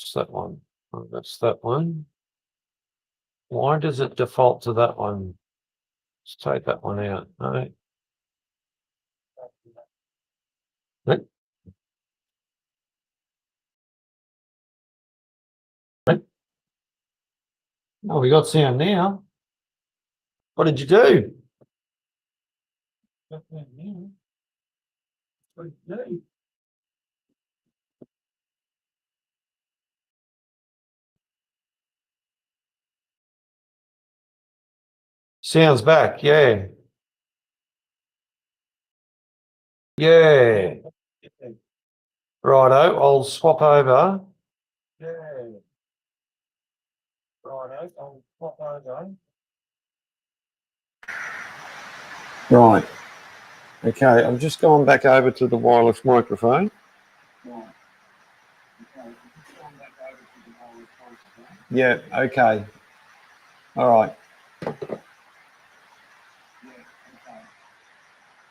It's that one. Oh, that's that one. Why does it default to that one? Let's take that one out. No. Oh, we got sound now. What did you do? What did you do? Sounds back, yeah. Yeah. Righto, I'll swap over. Yeah. Righto, I'll swap over. Right. Okay, I'm just going back over to the wireless microphone. Yeah, okay. All right.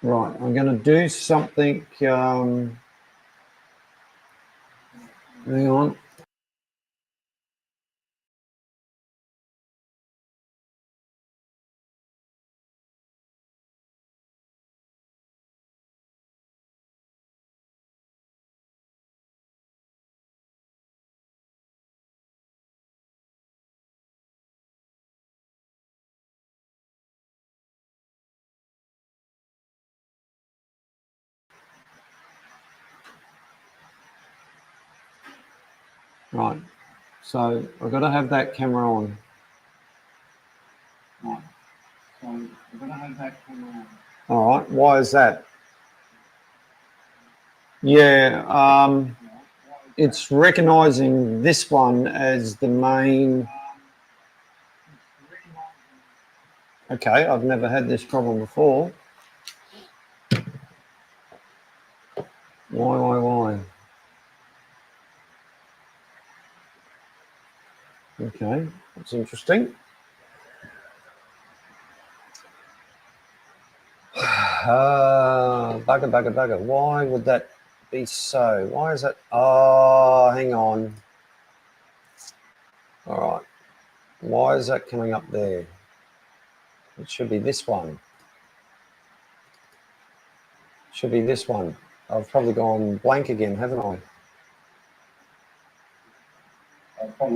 Right, I'm going to do something. Hang on. Right, so I've got to have that camera on. Right, so I've got to have that camera on. All right, why is that? Yeah, it's recognizing this one as the main. Okay, I've never had this problem before. Why? Okay, that's interesting. Bugger. Why would that be so? Why is that? Oh, hang on. All right. Why is that coming up there? It should be this one. It should be this one. I've probably gone blank again, haven't I? Oh,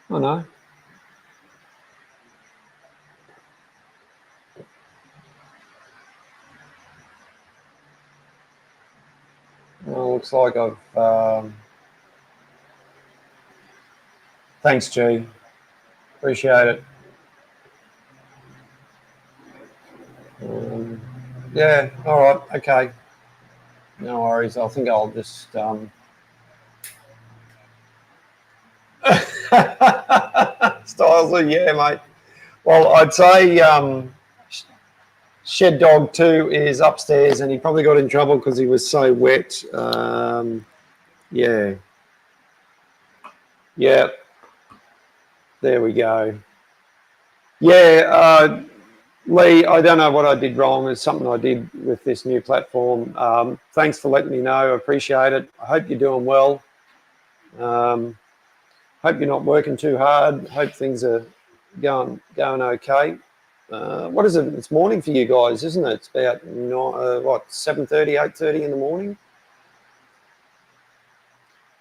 no. Well, looks like I've... Thanks, G. Appreciate it. Yeah, all right, okay. No worries. I think I'll just... Styles, yeah, mate. Well, I'd say Shed Dog 2 is upstairs, and he probably got in trouble because he was so wet. Yeah. Yeah. There we go. Yeah, Lee, I don't know what I did wrong. It's something I did with this new platform. Thanks for letting me know. I appreciate it. I hope you're doing well. Hope you're not working too hard. Hope things are going okay. What is it? It's morning for you guys, isn't it? It's about 7:30, 8:30 in the morning.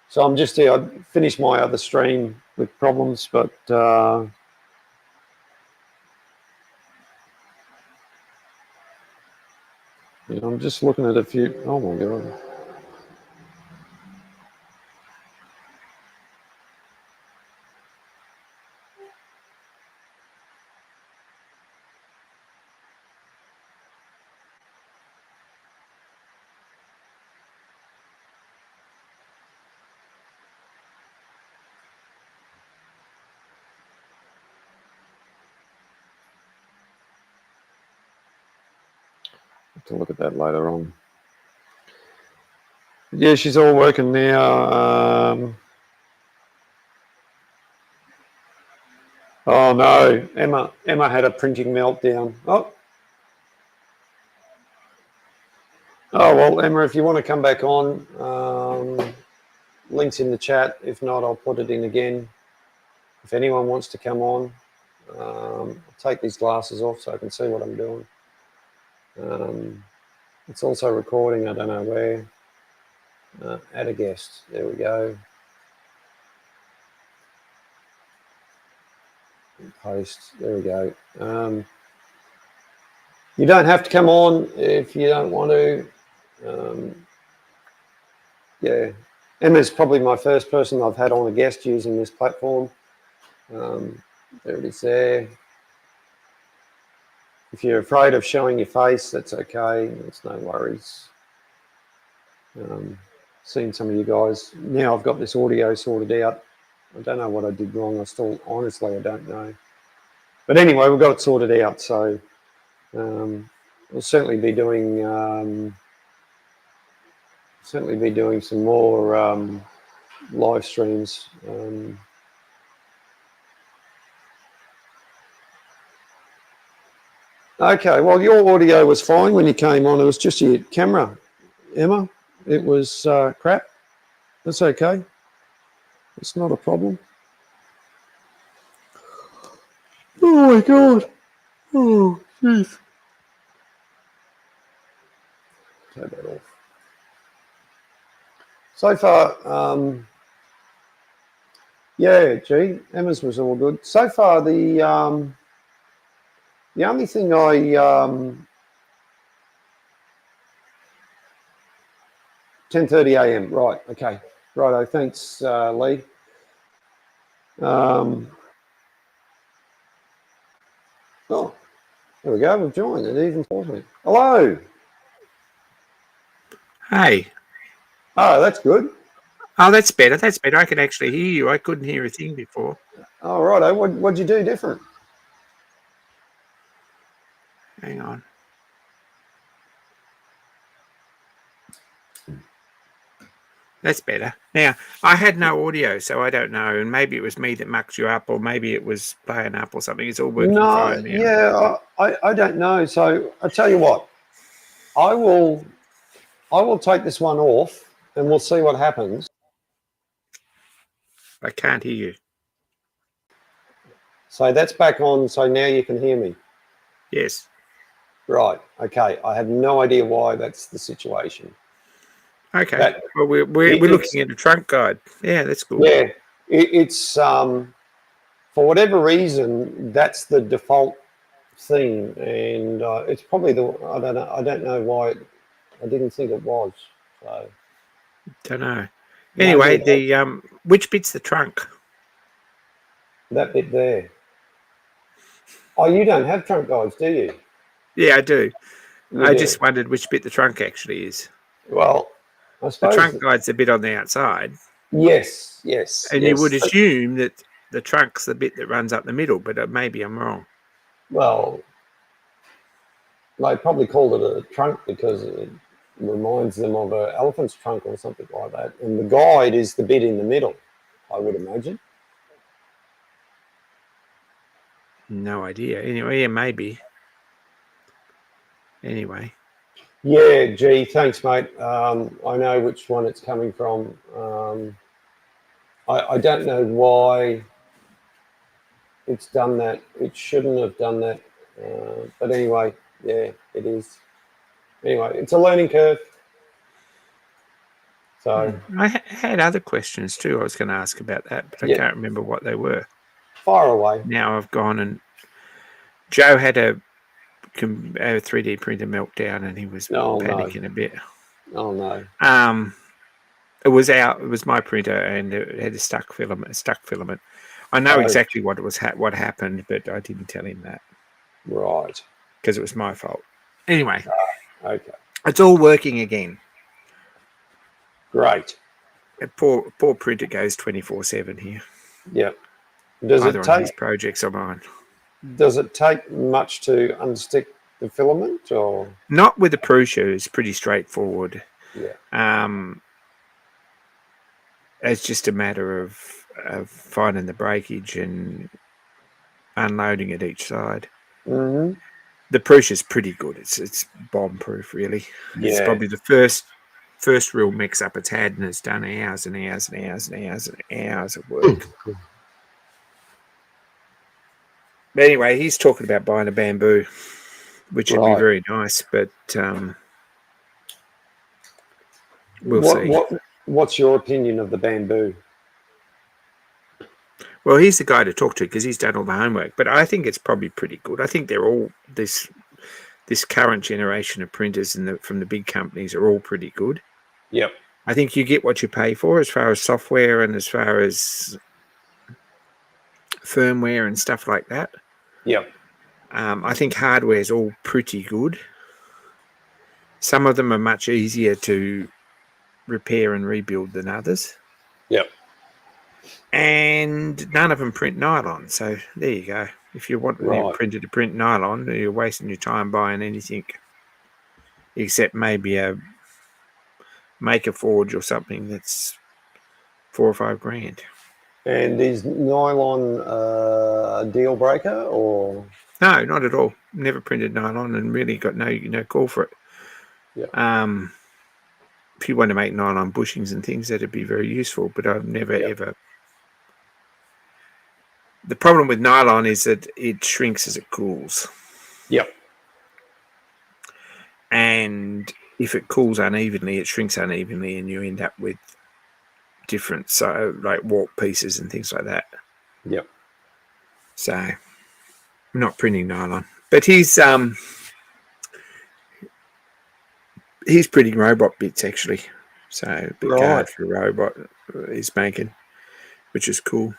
So I'm just here. I finished my other stream with problems, but I'm just looking at a few. Oh my god. To look at that later on. Yeah, she's all working now. Oh no, Emma had a printing meltdown. Oh well, Emma, if you want to come back on, Link's in the chat. If not, I'll put it in again. If anyone wants to come on, I'll take these glasses off so I can see what I'm doing. It's also recording. I don't know where. Add a guest. There we go. Post. There we go. You don't have to come on if you don't want to. Yeah, Emma's probably my first person I've had on a guest using this platform. There it is there. If you're afraid of showing your face, that's okay. It's no worries. Seeing some of you guys. Now I've got this audio sorted out. I don't know what I did wrong. Honestly, I don't know. But anyway, we've got it sorted out. So we'll certainly be doing some more live streams. Okay, well, your audio was fine when you came on. It was just your camera, Emma. It was crap. That's okay. It's not a problem. Oh, my God. Oh, jeez. Take that off. So far, yeah, gee, Emma's was all good. So far, the only thing I 10:30 a.m. Right. Okay. Righto. Thanks, Lee. Oh, there we go. We've joined. It even told me. Hello. Hey. Oh, that's good. Oh, that's better. That's better. I can actually hear you. I couldn't hear a thing before. Oh, righto. What'd you do different? Hang on. That's better. Now, I had no audio, so I don't know. And maybe it was me that mucked you up, or maybe it was playing up or something. It's all working fine now. Yeah, I don't know. So I tell you what, I will take this one off, and we'll see what happens. I can't hear you. So that's back on. So now you can hear me. Yes. Right. Okay. I have no idea why that's the situation. Okay. Well, we're looking at a trunk guide. Yeah, that's good. Yeah. It's for whatever reason that's the default thing, and it's probably I don't know why. I didn't think it was. So. Don't know. Anyway, the which bit's the trunk? That bit there. Oh, you don't have trunk guides, do you? Yeah, I do. I just wondered which bit the trunk actually is. Well, I suppose the trunk guide's a bit on the outside. Yes. And you would assume that the trunk's the bit that runs up the middle, but maybe I'm wrong. Well, they probably called it a trunk because it reminds them of an elephant's trunk or something like that. And the guide is the bit in the middle, I would imagine. No idea. Anyway, yeah, maybe. Anyway. Yeah, gee, thanks, mate. I know which one it's coming from. I don't know why it's done that. It shouldn't have done that. But anyway, yeah, it is. Anyway, it's a learning curve. So I had other questions too. I was going to ask about that, but I can't remember what they were. Fire away. Now I've gone and Joe had a 3D printer meltdown, and he was panicking a bit. Oh no! It was my printer, and it had a stuck filament. I know exactly what what happened, but I didn't tell him that. Right. Because it was my fault. Anyway. Okay. It's all working again. Great. Poor printer goes 24/7 here. Yep. Does Either it on take his projects or mine? Does it take much to unstick the filament, or not with the Prusa? It's pretty straightforward. Yeah. It's just a matter of finding the breakage and unloading it each side. Mm-hmm. The Prusa is pretty good. It's bomb proof, really. Yeah. It's probably the first first real mix up it's had, and it's done hours and hours and hours and hours and hours of work. But anyway, he's talking about buying a bamboo, which would be very nice, but we'll see. What's your opinion of the bamboo? Well, he's the guy to talk to because he's done all the homework. But I think it's probably pretty good. I think they're all this current generation of printers from the big companies are all pretty good. Yep. I think you get what you pay for as far as software and as far as firmware and stuff like that. Yep. I think hardware is all pretty good. Some of them are much easier to repair and rebuild than others. Yep. And none of them print nylon. So there you go. If you want a printer to print nylon, you're wasting your time buying anything except maybe a Maker Forge or something that's $4 or $5 grand. And is nylon a deal breaker or? No, not at all. Never printed nylon and really got no call for it. Yeah. If you want to make nylon bushings and things, that'd be very useful. But I've never ever. The problem with nylon is that it shrinks as it cools. Yep. And if it cools unevenly, it shrinks unevenly, and you end up with different, like warp pieces and things like that. Yep. So, I'm not printing nylon, but he's printing robot bits actually. So, a bit hard for a robot he's making, which is cool.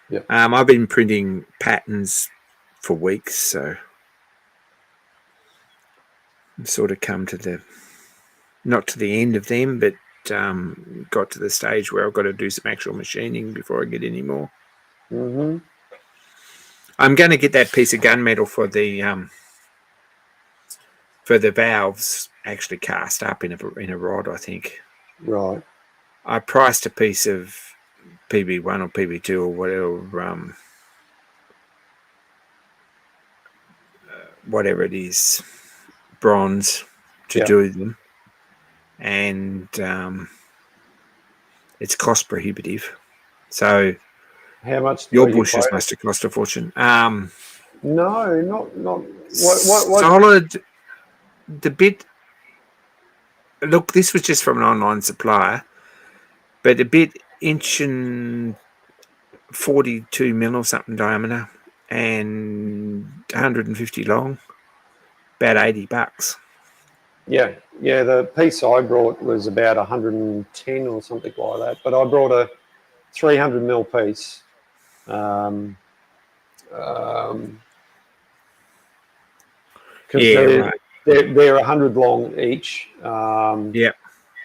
Yeah. I've been printing patterns for weeks, so I've sort of come to not to the end of them, but got to the stage where I've got to do some actual machining before I get any more. Mm-hmm. I'm going to get that piece of gunmetal for the valves actually cast up in a rod, I think. Right. I priced a piece of PB1 or PB2 or whatever it is, bronze to do them, and it's cost prohibitive. So, how much? Your bushes must have cost a fortune. No, not. What? Solid. The bit. Look, this was just from an online supplier, but a bit inch and 42 mil or something diameter, and 150 long, about $80. Yeah. The piece I brought was about 110 or something like that, but I brought a 300 mil piece. Right. They're 100 long each.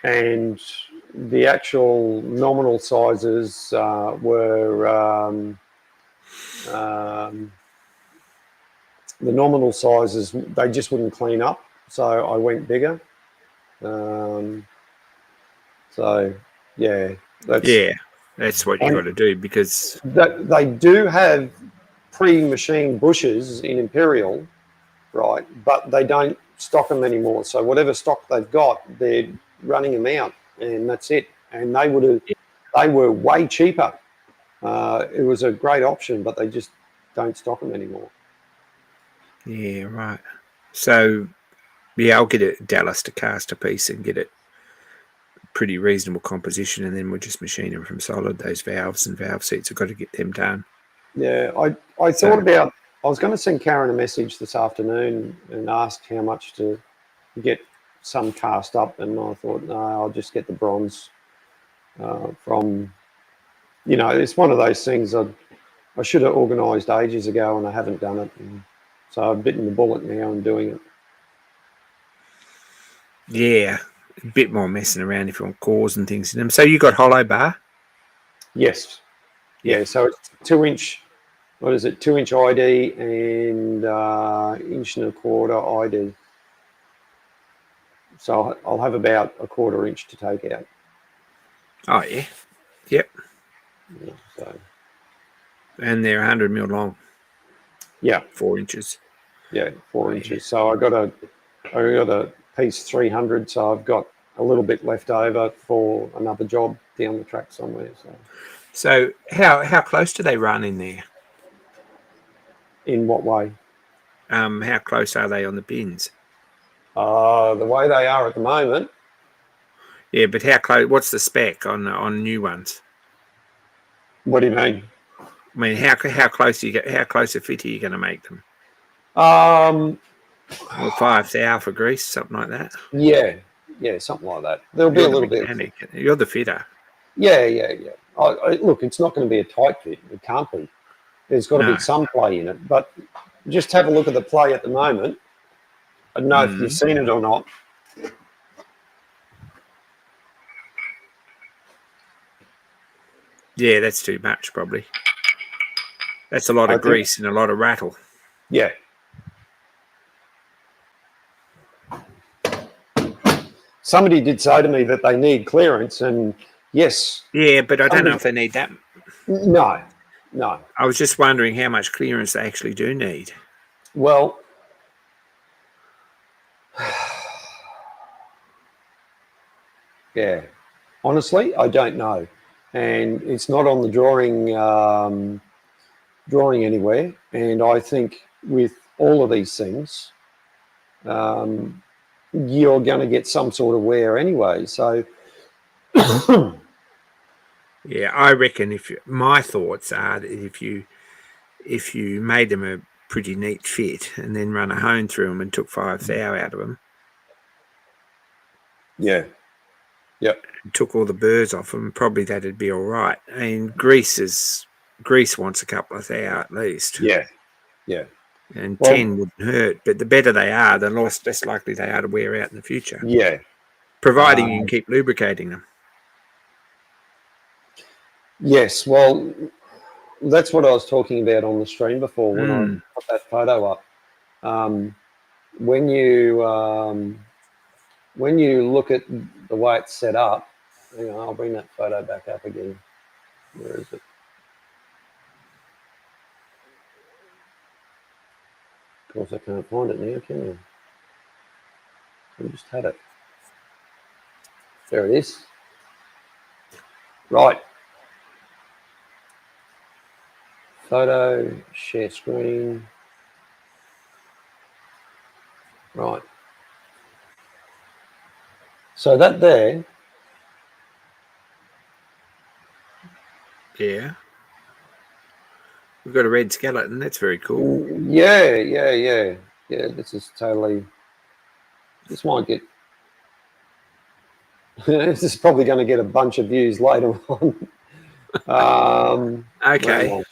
And the actual nominal sizes were the nominal sizes. They just wouldn't clean up, so I went bigger. That's what you got to do, because they do have pre-machined bushes in Imperial, right? But they don't stock them anymore. So whatever stock they've got, they're running them out, and that's it. And they were way cheaper. It was a great option, but they just don't stock them anymore. Yeah, right. So, I'll get it Dallas to cast a piece and get it pretty reasonable composition, and then we'll just machine them from solid. Those valves and valve seats, I've got to get them done. Yeah, I thought about. I was going to send Karen a message this afternoon and ask how much to get some cast up, and I thought, no, I'll just get the bronze from. It's one of those things I should have organised ages ago, and I haven't done it. And so I've bitten the bullet now and doing it. Yeah, a bit more messing around if you want cores and things in them. So you got hollow bar? Yes. Yeah, so it's 2-inch. What is it? 2-inch ID and 1.25 ID. So I'll have about 1/4 inch to take out. Oh yeah, yep. Yeah, so. And they're 100 mil long. Yeah, 4 inches. Yeah, 4 inches. So I got a piece 300. So I've got a little bit left over for another job down the track somewhere. So how close do they run in there? In what way? How close are they on the bins? The way they are at the moment. Yeah, but how close? What's the spec on new ones? What do you mean? I mean, how close you get? How close a fit are you going to make them? Or 5 thou for grease, something like that. Yeah, something like that. There'll be You're a the little bit. mechanic. You're the fitter. Yeah. Look, it's not going to be a tight fit. It can't be. There's got to No. be some play in it. But just have a look at the play at the moment. I don't know if you've seen it or not. Yeah, that's too much, probably. That's a lot of grease and a lot of rattle. Yeah. Somebody did say to me that they need clearance, and yes. Yeah, but I don't know if they need that. No. I was just wondering how much clearance they actually do need. Well, yeah. Honestly, I don't know, and it's not on the drawing anywhere. And I think with all of these things, you're going to get some sort of wear anyway. So, yeah, I reckon my thoughts are that if you made them a pretty neat fit and then run a hone through them and took 5 thou out of them, yeah, yep, and took all the burrs off them, probably that'd be all right. I mean, grease wants a couple of thou at least. yeah. And 10 wouldn't hurt, but the better they are, the less likely they are to wear out in the future. Yeah. Providing you can keep lubricating them. Yes, well, that's what I was talking about on the stream before when I put that photo up. When you look at the way it's set up, hang on, I'll bring that photo back up again. Where is it? Of course, I can't find it now, can I? I just had it. There it is. Right. Photo, share screen. Right. So that there. Yeah. We've got a red skeleton. That's very cool. Yeah. This is totally. This might get. This is probably going to get a bunch of views later on. Okay.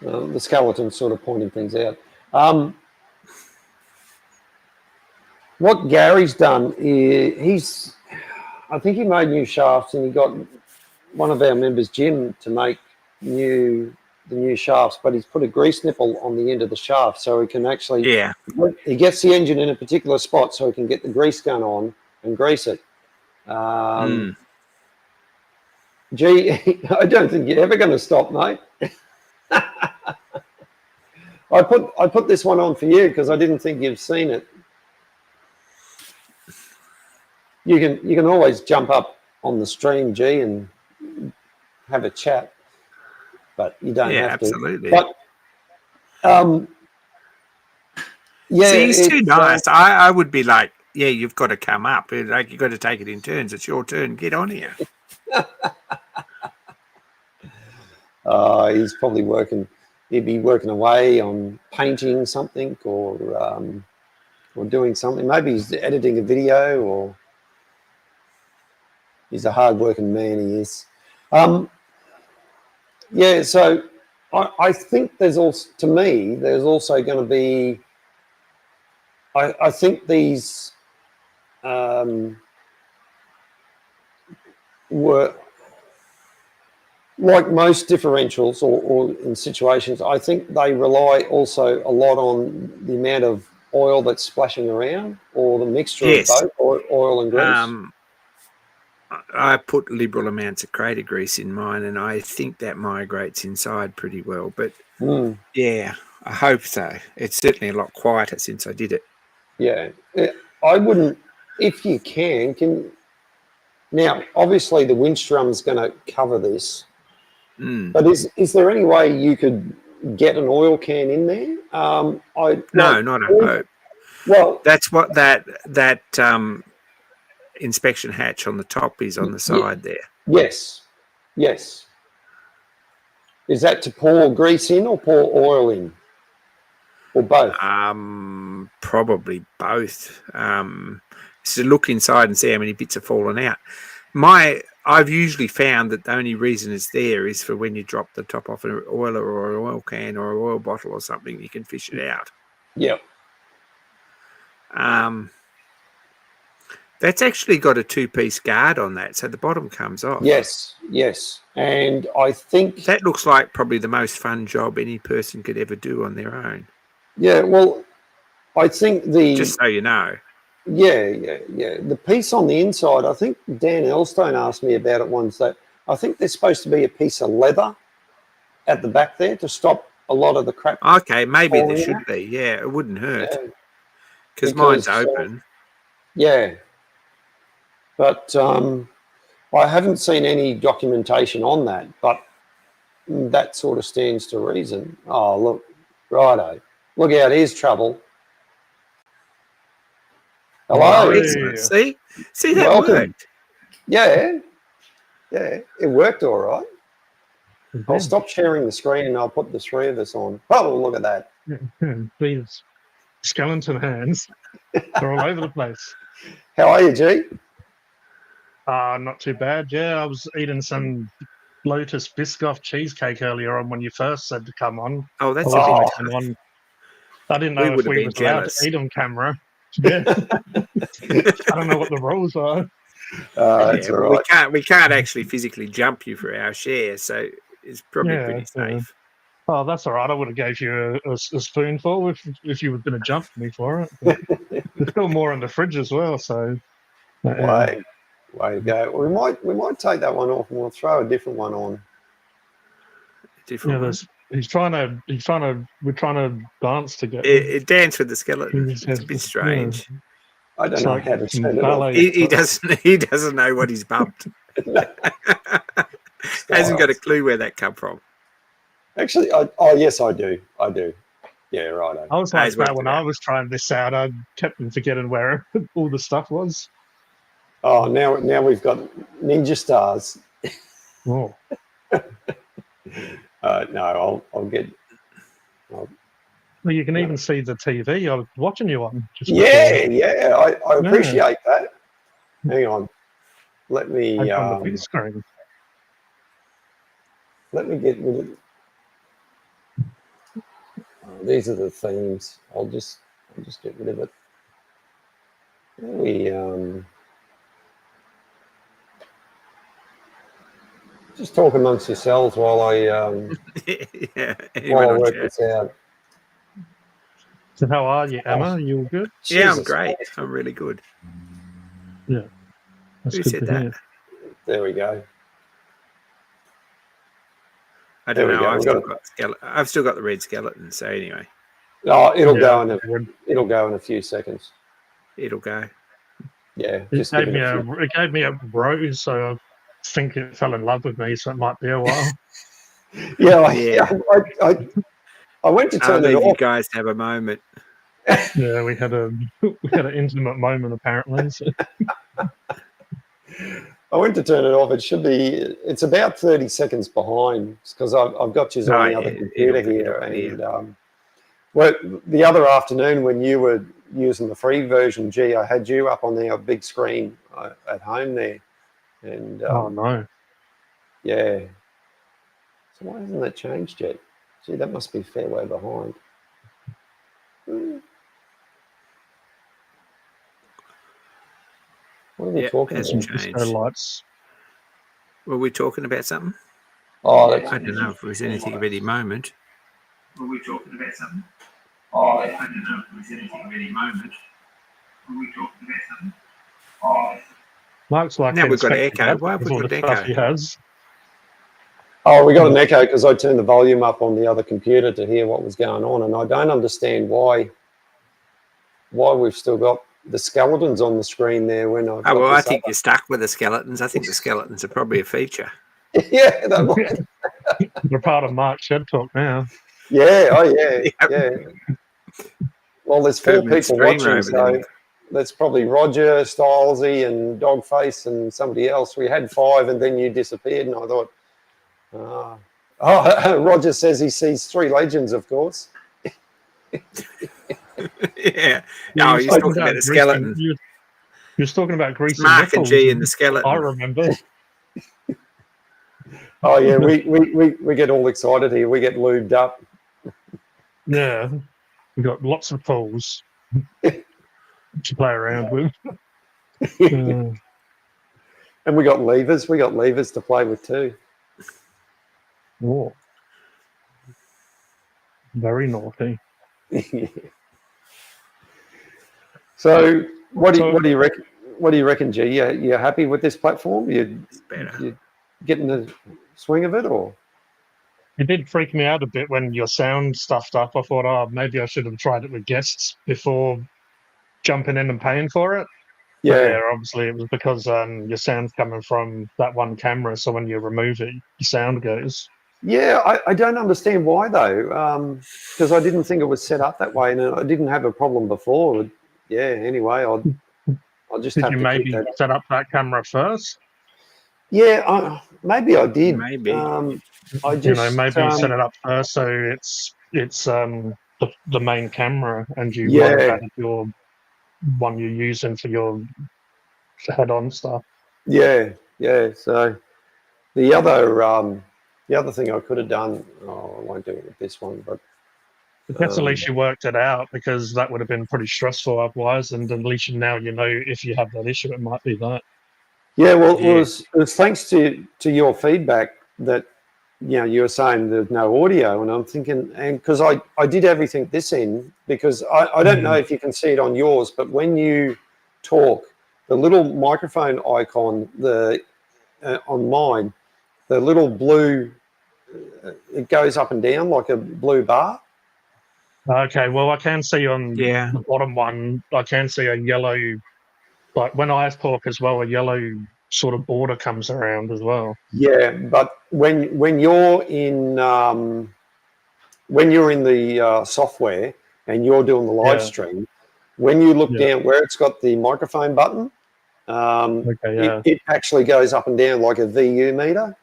The skeleton's sort of pointing things out. What Gary's done is I think he made new shafts, and he got one of our members, Jim, to make the new shafts, but he's put a grease nipple on the end of the shaft so he can actually, he gets the engine in a particular spot so he can get the grease gun on and grease it. Gee, I don't think you're ever going to stop, mate. I put this one on for you because I didn't think you've seen it. You can always jump up on the stream, G, and have a chat, but you don't have to. Absolutely. But yeah, see, he's too nice. I would be like, yeah, you've got to come up. Like, you've got to take it in turns. It's your turn. Get on here. He's probably working. He'd be working away on painting something or doing something. Maybe he's editing a video, or he's a hard-working man. He is. Yeah. So I think there's also going to be. I think these were. Like most differentials or in situations, I think they rely also a lot on the amount of oil that's splashing around, or the mixture of both oil and grease. I put liberal amounts of crater grease in mine, and I think that migrates inside pretty well. But yeah, I hope so. It's certainly a lot quieter since I did it. Yeah, I wouldn't, if you can. Now, obviously, the winch drum's going to cover this, but is there any way you could get an oil can in there? No, not a hope. Well, That's what that inspection hatch on the top is on the side there. Yes. Is that to pour grease in or pour oil in? Or both? Probably both. So look inside and see how many bits are falling out. I've usually found that the only reason it's there is for when you drop the top off an oiler or an oil can or an oil bottle or something, you can fish it out. Yeah. That's actually got a 2-piece guard on that, so the bottom comes off. Yes. And I think that looks like probably the most fun job any person could ever do on their own. Yeah, well, I think just so you know. Yeah. The piece on the inside, I think Dan Elstone asked me about it once, that I think there's supposed to be a piece of leather at the back there to stop a lot of the crap. Okay, maybe there should be. Yeah, it wouldn't hurt. Because mine's open. Yeah. But I haven't seen any documentation on that, but that sort of stands to reason. Oh, look, righto. Look out, here's trouble. Hello. See that worked. Yeah, it worked all right. I'll stop sharing the screen and I'll put the three of us on. Oh, look at that. These skeleton hands are all over the place. How are you, G? Not too bad. Yeah, I was eating some Lotus Biscoff cheesecake earlier on when you first said to come on. Oh, that's come on. I didn't know if we were allowed to eat on camera. Yeah. I don't know what the rules are. That's all right. We can't actually physically jump you for our share, so it's probably pretty safe. Oh, that's all right. I would have gave you a spoonful if you were going to jump me for it. There's still more in the fridge as well, so. Way to go. We might take that one off and we'll throw a different one on. We're trying to dance together. It dance with the skeleton. It's a bit strange. Yeah. I don't know how to turn it off. He doesn't know what he's bumped. Hasn't got a clue where that come from. Actually, yes, I do. Yeah, right. I was like that when I was trying this out. I kept forgetting where all the stuff was. Oh, now we've got ninja stars. Oh. No, I'll get. Well, you can even see the TV. I was watching you on. I appreciate that. Hang on. Let me. On the big screen. Let me get rid of. These are the themes. I'll just get rid of it. Just talk amongst yourselves while I work this out. So how are you, Emma? You all good? Yeah, I'm great. I'm really good. Yeah. Who said that? There we go. I don't know. I've still got the red skeleton. So anyway. Oh, it'll go in a few seconds. It'll go. Yeah. It gave me a rose, so I think it fell in love with me. So it might be a while. I went to turn it off. You guys have a moment. Yeah, we had an intimate moment apparently. So. I went to turn it off. It's about 30 seconds behind because I've got you on the other computer here. And the other afternoon when you were using the free version, I had you up on our big screen at home there. And oh no. Yeah. So why hasn't that changed yet? Gee, that must be a fair way behind. What are we talking about? Lights. Were we talking about something? Oh, I don't know if it was anything of any moment. Were we talking about something? Oh, I don't know if it was anything of any moment. Were we talking about something? Oh. Looks like now we've got echo. Why have we got echo? He has. Oh, we got an echo because I turned the volume up on the other computer to hear what was going on, and I don't understand why we've still got the skeletons on the screen there when I. Oh, well, I think you're stuck with the skeletons. I think the skeletons are probably a feature. Yeah, that might. We're part of Mark Shed Talk now. Yeah, oh yeah, Yep. yeah. Well, there's 4 Permanent people streamer watching, over so there. that's probably Roger, Stylesy, and Dogface, and somebody else. We had 5, and then you disappeared, and I thought, Roger says he sees 3 legends, of course. Yeah. You No, were he's talking talking about the greasing- skeletons. You were talking about greasing Mark and nipples. G and the skeleton. I remember. Oh yeah, we get all excited here. We get lubed up. Yeah, we got lots of tools to play around with. And we got levers. We got levers to play with too. Oh. Very naughty. So what do you reckon? What do you reckon, G? You're happy with this platform? You getting the swing of it, or? It did freak me out a bit when your sound stuffed up. I thought, oh, maybe I should have tried it with guests before jumping in and paying for it. But Yeah. yeah, obviously it was because your sound's coming from that one camera, so when you remove it, your sound goes. Yeah, I don't understand why though, because I didn't think it was set up that way, and I didn't have a problem before. Yeah. Anyway, I'll just Did have you to maybe keep that. set up that camera first? Yeah, maybe I did. Maybe. I just maybe you set it up first so it's the main camera, and you Yeah. want that as your one you're using for your head-on stuff. Yeah. So the other thing I could have done, I won't do it with this one, but But that's at least you worked it out, because that would have been pretty stressful otherwise. And at least now you know if you have that issue, it might be that. yeah, well, Yeah. it was thanks to your feedback that you were saying there's no audio, and I'm thinking, and because I did everything this end, because I don't know if you can see it on yours, but when you talk, the little microphone icon, on mine, the little blue, it goes up and down like a blue bar. Okay, well, I can see on Yeah. the bottom one, I can see a yellow, like when I talk as well, a yellow sort of border comes around as well. Yeah, but when you're in the software and you're doing the live stream, when you look down where it's got the microphone button, it actually goes up and down like a VU meter.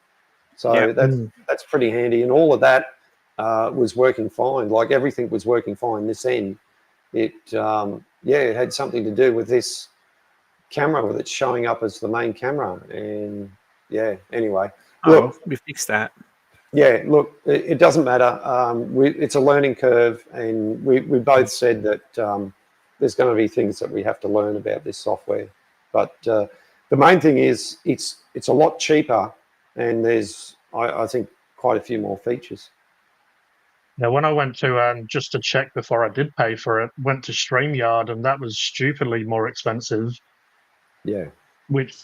So that's pretty handy, and all of that was working fine. Like everything was working fine this end. It had something to do with this camera that's showing up as the main camera, and anyway, look, we fixed that. Yeah, look, it doesn't matter. It's a learning curve, and we both said that there's going to be things that we have to learn about this software. But the main thing is it's a lot cheaper, and there's I think quite a few more features. Now, when I went to just to check before I did pay for it, went to StreamYard, and that was stupidly more expensive. Yeah. Which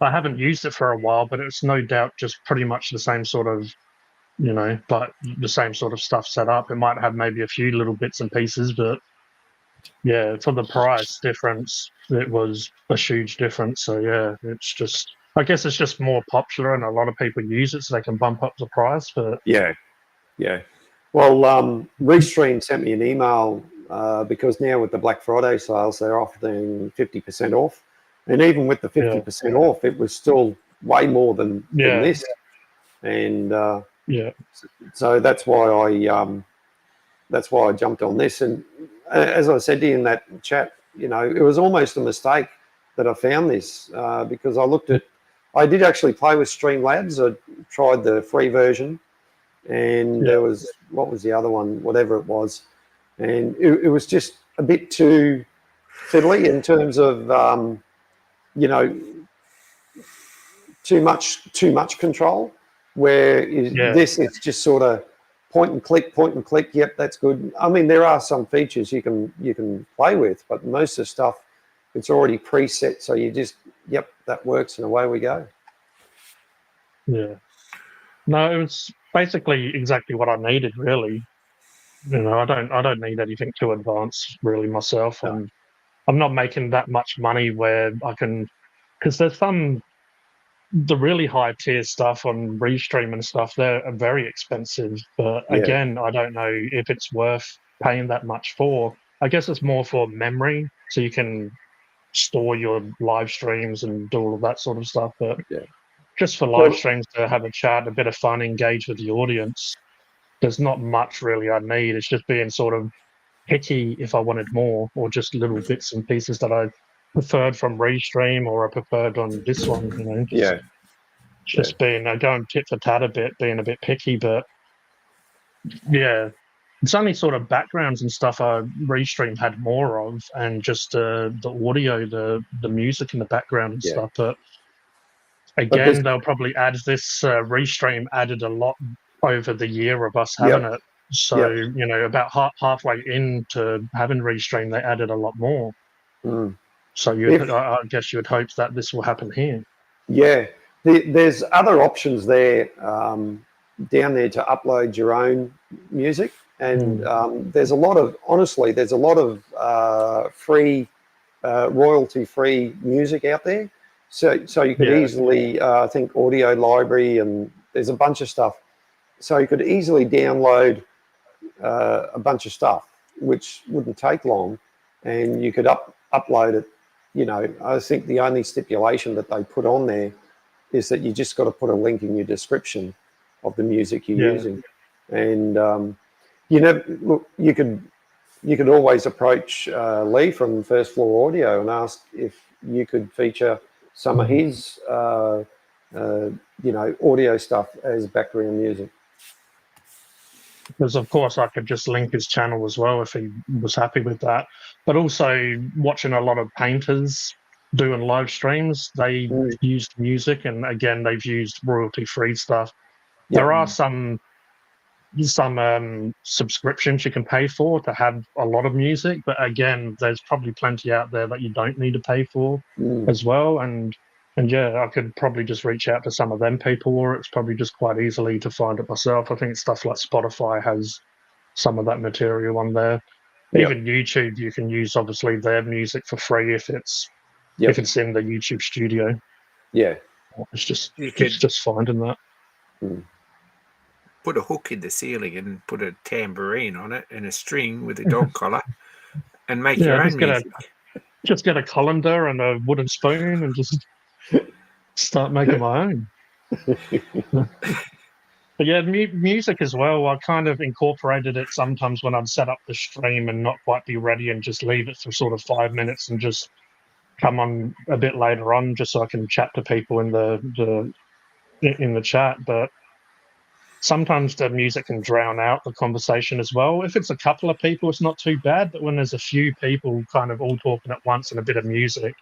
I haven't used it for a while, but it's no doubt just pretty much the same sort of, but the same sort of stuff set up. It might have maybe a few little bits and pieces, but yeah, for the price difference, it was a huge difference. So yeah, I guess it's just more popular, and a lot of people use it, so they can bump up the price. But yeah. Well, Restream sent me an email because now with the Black Friday sales, they're offering 50% off, and even with the 50% off, it was still way more than this. And so that's why I jumped on this. And as I said to you in that chat, it was almost a mistake that I found this because I did actually play with Streamlabs. I tried the free version, and there was, what was the other one, whatever it was, and it was just a bit too fiddly in terms of too much control, where this is just sort of point and click. Yep, that's good. I mean, there are some features you can play with, but most of the stuff, it's already preset, so you just, yep, that works, and away we go. Yeah. No, it was basically exactly what I needed, really. I don't need anything too advanced, really, myself. And I'm not making that much money where I can, because there's the really high tier stuff on Restream and stuff, they're very expensive. But Yeah. again, I don't know if it's worth paying that much for. I guess it's more for memory, so you can store your live streams and do all of that sort of stuff. But Yeah. just for live streams to have a chat, a bit of fun, engage with the audience, there's not much really I need. It's just being sort of picky if I wanted more, or just little bits and pieces that I preferred from Restream or I preferred on this one. Yeah. Just being going tit for tat a bit, being a bit picky. But yeah, it's only sort of backgrounds and stuff Restream had more of, and just the audio, the music in the background and Yeah. stuff. But there's- again, they'll probably add this. Restream added a lot over the year of us having it. So about halfway into having Restream, they added a lot more. So I guess you would hope that this will happen here. Yeah, there's other options there down there to upload your own music, and there's a lot of free, royalty-free music out there. So you could easily, I think, Audio Library, and there's a bunch of stuff. So you could easily download a bunch of stuff, which wouldn't take long, and you could upload it. I think the only stipulation that they put on there is that you just got to put a link in your description of the music you're using. And look, you could always approach Lee from First Floor Audio and ask if you could feature some of his audio stuff as background music. Because of course I could just link his channel as well if he was happy with that. But also watching a lot of painters doing live streams, they used music, and again they've used royalty-free stuff. There are some subscriptions you can pay for to have a lot of music, but again, there's probably plenty out there that you don't need to pay for as well. And yeah, I could probably just reach out to some of them people, or it's probably just quite easily to find it myself. I think stuff like Spotify has some of that material on there. Even YouTube, you can use obviously their music for free if it's in the YouTube studio. Yeah, it's just finding that. Put a hook in the ceiling and put a tambourine on it and a string with a dog collar, and make your own music. Just get a colander and a wooden spoon and just start making my own. But yeah, music as well. I kind of incorporated it sometimes when I'd set up the stream and not quite be ready, and just leave it for sort of 5 minutes and just come on a bit later on, just so I can chat to people in the chat. But sometimes the music can drown out the conversation as well. If it's a couple of people, it's not too bad. But when there's a few people kind of all talking at once and a bit of music,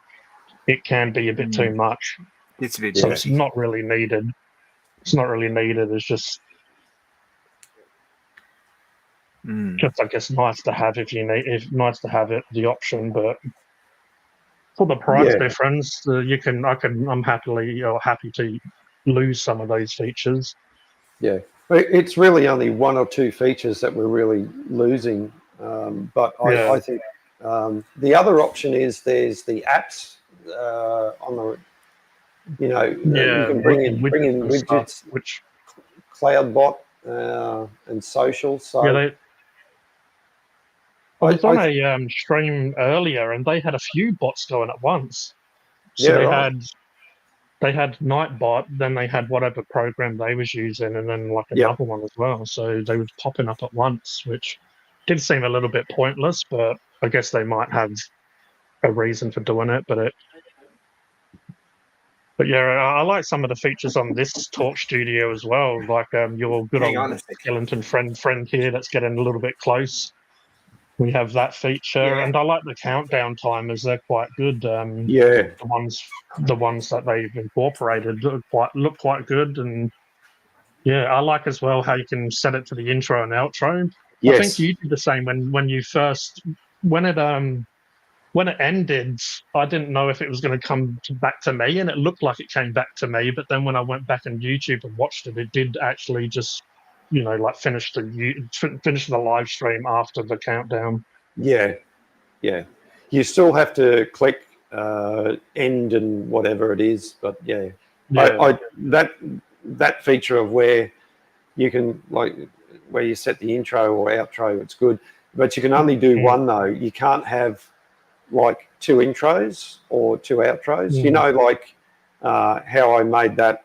it can be a bit too much. It's a bit so it's not really needed. It's not really needed. It's just I guess nice to have nice to have it, the option. But for the price difference, I'm happy to lose some of those features. Yeah, it's really only one or two features that we're really losing. But I think the other option is there's the apps on the, you can bring in widgets, stuff, which CloudBot and social. So I was on a stream earlier, and they had a few bots going at once. So they had Nightbot, then they had whatever program they was using, and then like another one as well. So they were popping up at once, which did seem a little bit pointless, but I guess they might have a reason for doing it. But yeah, I like some of the features on this Talk Studio as well. Like your good old skeleton friend here that's getting a little bit close. We have that feature, and I like the countdown timers. They're quite good. The ones that they've incorporated look quite good, and I like as well how you can set it to the intro and outro. I think you did the same when it ended. I didn't know if it was going to come back to me, and it looked like it came back to me. But then when I went back on YouTube and watched it, it did actually just finish the live stream after the countdown. Yeah. you still have to click end and whatever it is. But yeah, Yeah. that feature of where you can where you set the intro or outro, it's good. But you can only do one though. You can't have like 2 intros or 2 outros. You know, like how I made that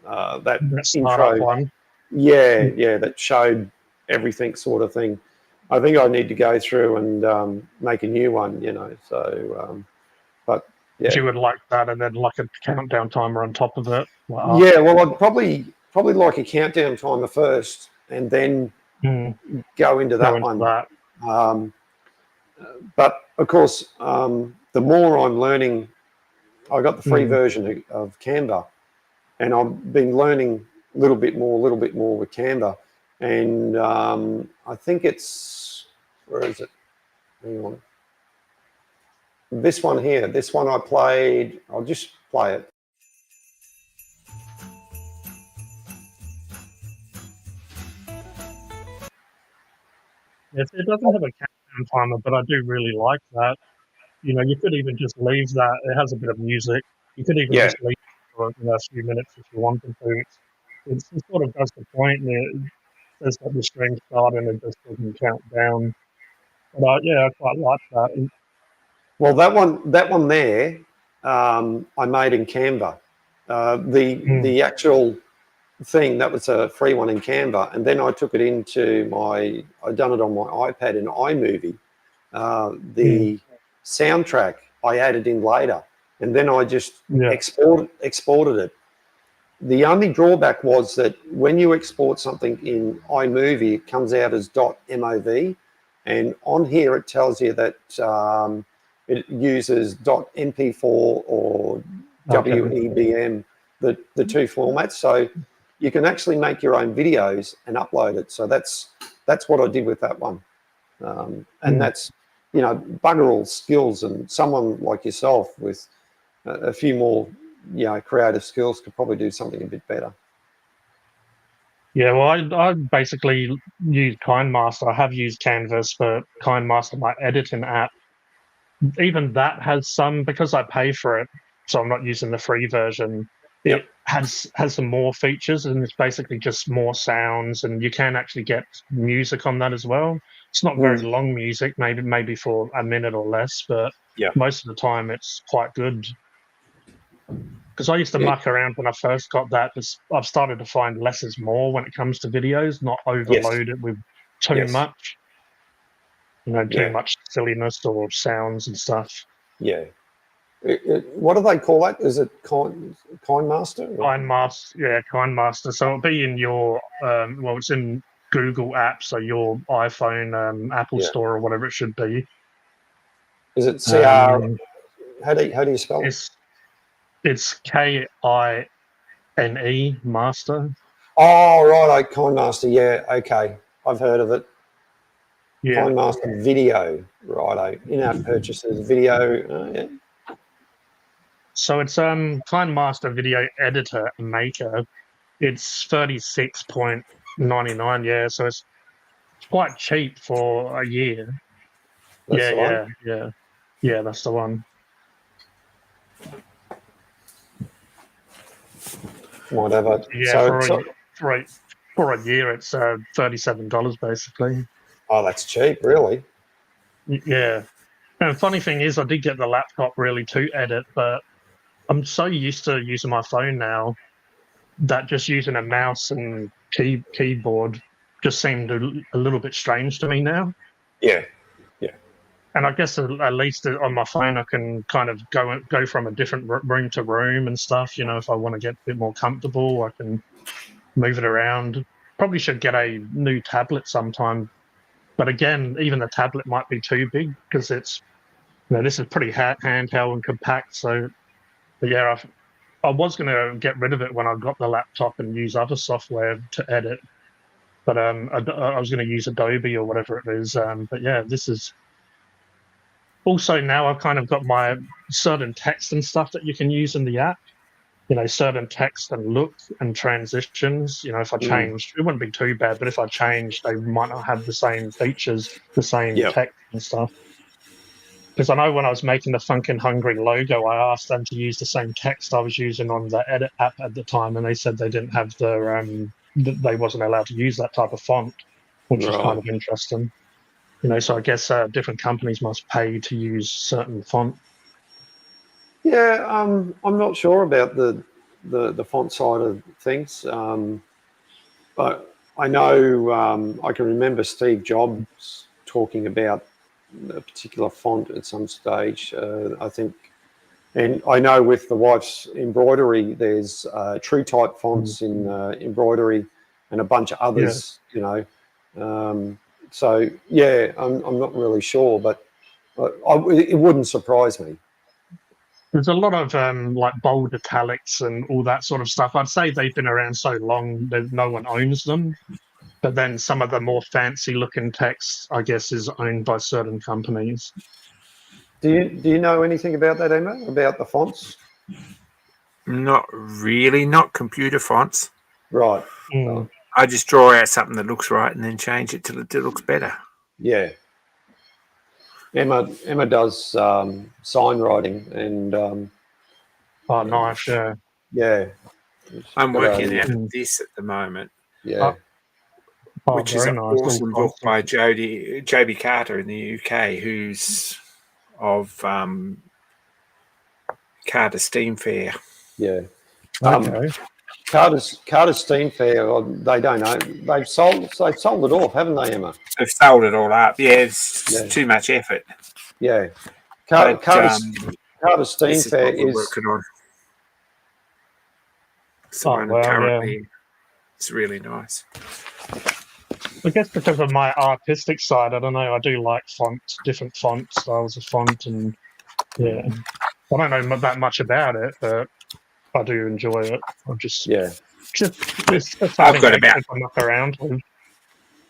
that startup intro. one. Yeah, that showed everything sort of thing. I think I need to go through and make a new one, you know. So, but yeah, You would like that, and then like a countdown timer on top of it. yeah. Well, I'd probably like a countdown timer first, and then go into that one. That. But of course, the more I'm learning, I got the free version of Canva, and I've been learning a little bit more with Canva. And I think it's, where is it? Hang on. This one here, this one I played, I'll just play it. It doesn't have a countdown timer, but I do really like that. You know, you could even just leave that. It has a bit of music. You could even just leave it for a few minutes if you wanted to. It sort of does the point. And it says that the stream started and it just doesn't count down. But yeah, I quite like that. Well, that one there, I made in Canva. The actual thing, that was a free one in Canva, and then I took it into I done it on my iPad in iMovie. The soundtrack I added in later, and then I just exported it. The only drawback was that when you export something in iMovie, it comes out as .mov, and on here it tells you that it uses .mp4 or WEBM, the 2 formats. So you can actually make your own videos and upload it. So that's what I did with that one, and that's, you know, bugger all skills, and someone like yourself with a few more, you know, creative skills could probably do something a bit better. Yeah, well, I basically use KindMaster. I have used Canvas, but KindMaster, my editing app, even that has some, because I pay for it, so I'm not using the free version. It has some more features, and it's basically just more sounds, and you can actually get music on that as well. It's not very long music, maybe for a minute or less, but most of the time it's quite good. Because I used to muck around when I first got that. I've started to find less is more when it comes to videos, not overload it with too much. You know, too much silliness or sounds and stuff. Yeah. What do they call that? Is it KindMaster? KindMaster. So it'll be in your, it's in Google Apps, so your iPhone, Apple Store, or whatever it should be. Is it CR? How do you spell it? It's KINE Master. Oh, right, KindMaster. Yeah, okay. I've heard of it. Yeah. KindMaster Video, righto. In-app purchases, video. So it's KindMaster Video Editor Maker. It's $36.99. Yeah, so it's quite cheap for a year. That's the one? Yeah, that's the one. Whatever. Yeah, for a year, it's $37 basically. Oh, that's cheap, really. Yeah. And the funny thing is, I did get the laptop really to edit, but I'm so used to using my phone now that just using a mouse and keyboard just seemed a little bit strange to me now. Yeah. And I guess at least on my phone, I can kind of go from a different room to room and stuff. You know, if I want to get a bit more comfortable, I can move it around. Probably should get a new tablet sometime. But again, even the tablet might be too big because it's, you know, this is pretty handheld and compact. So, but yeah, I was going to get rid of it when I got the laptop and use other software to edit. But I was going to use Adobe or whatever it is. But yeah, this is... Also, now I've kind of got my certain text and stuff that you can use in the app. You know, certain text and look and transitions. You know, if I changed, it wouldn't be too bad, but if I changed, they might not have the same features, the same text and stuff. because I know when I was making the Funkin' Hungry logo, I asked them to use the same text I was using on the edit app at the time, and they said they didn't have they wasn't allowed to use that type of font, which was kind Right. of interesting. So I guess different companies must pay to use certain font. Yeah, I'm not sure about the font side of things, but I know I can remember Steve Jobs talking about a particular font at some stage. I think, and I know with the wife's embroidery, there's True Type fonts in embroidery, and a bunch of Yeah. others. So yeah, I'm not really sure, but it wouldn't surprise me. There's a lot of like bold italics and all that sort of stuff. I'd say they've been around so long that no one owns them. But then some of the more fancy looking text, I guess, is owned by certain companies. Do you know anything about that, Emma? About the fonts? Not really, not computer fonts. Right. Mm. I just draw out something that looks right and then change it till it looks better. Yeah. Emma does sign writing, and Oh, nice, yeah. yeah. I'm But, working out of this at the moment, yeah. Oh, which is very an nice. awesome book by Joby Carter in the UK, who's of Carter Steam Fair. Yeah. Okay. Carter's Steam Fair. They don't know. They've sold it off, haven't they, Emma? They've sold it all up. Yeah, it's too much effort. Yeah. But, Carter's Steam this is Fair what we're is working on. So Oh, wow, currently, it's really nice. I guess because of my artistic side, I don't know. I do like fonts, different font styles of font, and yeah, I don't know that much about it, but I do enjoy it. I'm just it's I've got about to knock around with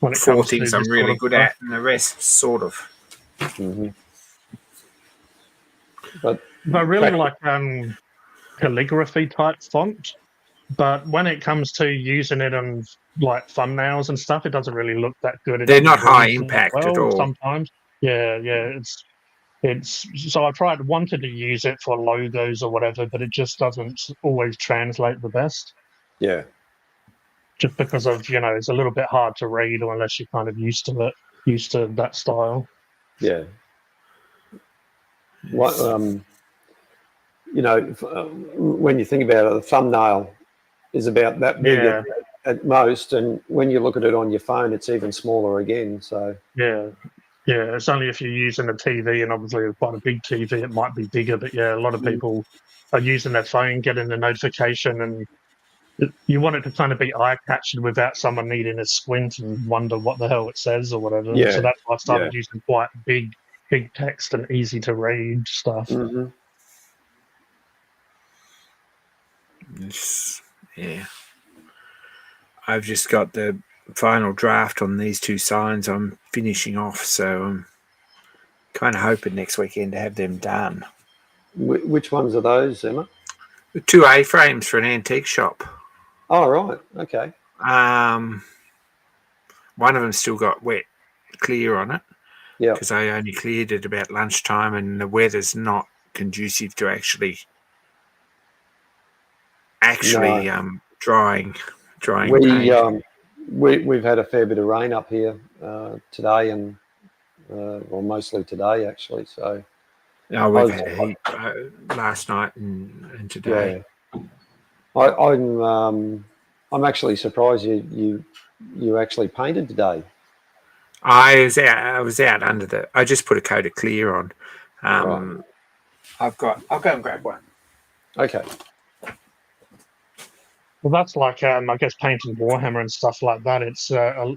when it 4 comes to things this I'm really sort of good stuff. at, and the rest sort of. Mm-hmm. But I really like calligraphy type font, but when it comes to using it on like thumbnails and stuff, it doesn't really look that good. They're not high read impact at all. Sometimes. Yeah, it's so I wanted to use it for logos or whatever, but it just doesn't always translate the best. yeah. Just because of it's a little bit hard to read unless you're kind of used to that style. Yeah. What when you think about it, the thumbnail is about that big at most, and when you look at it on your phone, it's even smaller again. So yeah, it's only if you're using a TV, and obviously quite a big TV, it might be bigger. But yeah, a lot of people are using their phone, getting the notification, and you want it to kind of be eye-catching without someone needing to squint and wonder what the hell it says or whatever. Yeah. So that's why I started using quite big text and easy to read stuff. Mm-hmm. Yeah. I've just got the final draft on these 2 signs I'm finishing off, so I'm kind of hoping next weekend to have them done. Which ones are those, Emma? The 2 A-frames for an antique shop. Oh, right. Okay. One of them still got wet clear on it. Yeah. Because I only cleared it about lunchtime, and the weather's not conducive to actually drying. We've had a fair bit of rain up here today, and mostly today actually. So we've had a heap last night and today. Yeah. I'm actually surprised you actually painted today. I was out under I just put a coat of clear on. Right. I'll go and grab one. Okay. Well, that's like I guess painting Warhammer and stuff like that. It's I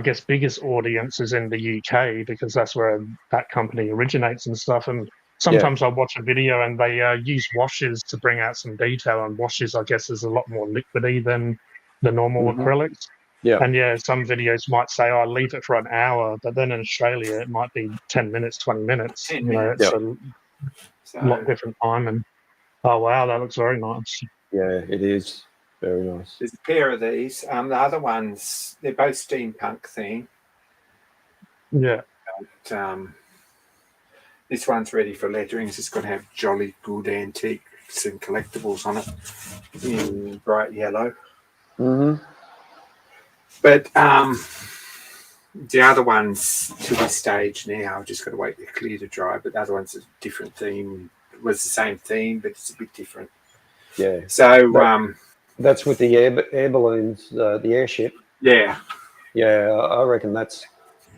guess biggest audience is in the UK because that's where that company originates and stuff. And sometimes I watch a video and they use washes to bring out some detail. And washes, I guess, is a lot more liquidy than the normal acrylics. Yeah. And some videos might say, "Oh, leave it for an hour," but then in Australia it might be 10 minutes, 20 minutes. It's a lot different time. And oh wow, that looks very nice. Yeah, it is very nice. There's a pair of these. The other ones, they're both steampunk theme. Yeah. But, This one's ready for letterings. It's got to have jolly good antiques and collectibles on it in bright yellow. Mm-hmm. But the other ones to this stage now, I've just got to wait for clear to dry. But the other one's a different theme. It was the same theme, but it's a bit different. Yeah. So That's with the air balloons, the airship. yeah, Yeah, I reckon that's,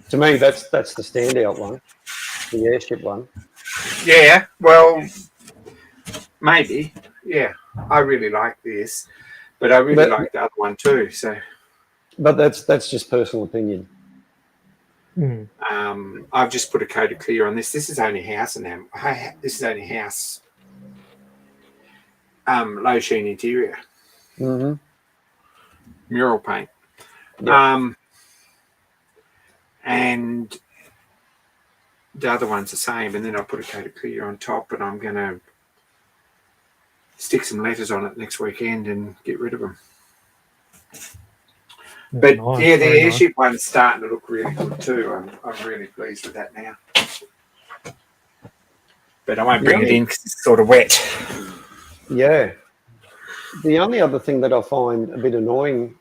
to me, that's the standout one, the airship one. yeah. Well, maybe. Yeah, I really like this, but I really like the other one too. So, But that's just personal opinion. I've just put a coat of clear on this. This is only house enamel. This is only house low sheen interior Mm-hmm. mural paint. Yeah. And the other one's the same, and then I'll put a coat of clear on top, and I'm going to stick some letters on it next weekend and get rid of them. But Nice, yeah, the very airship one's starting to look really good too. I'm really pleased with that now. But I won't bring it in because it's sort of wet. Yeah. The only other thing that I find a bit annoying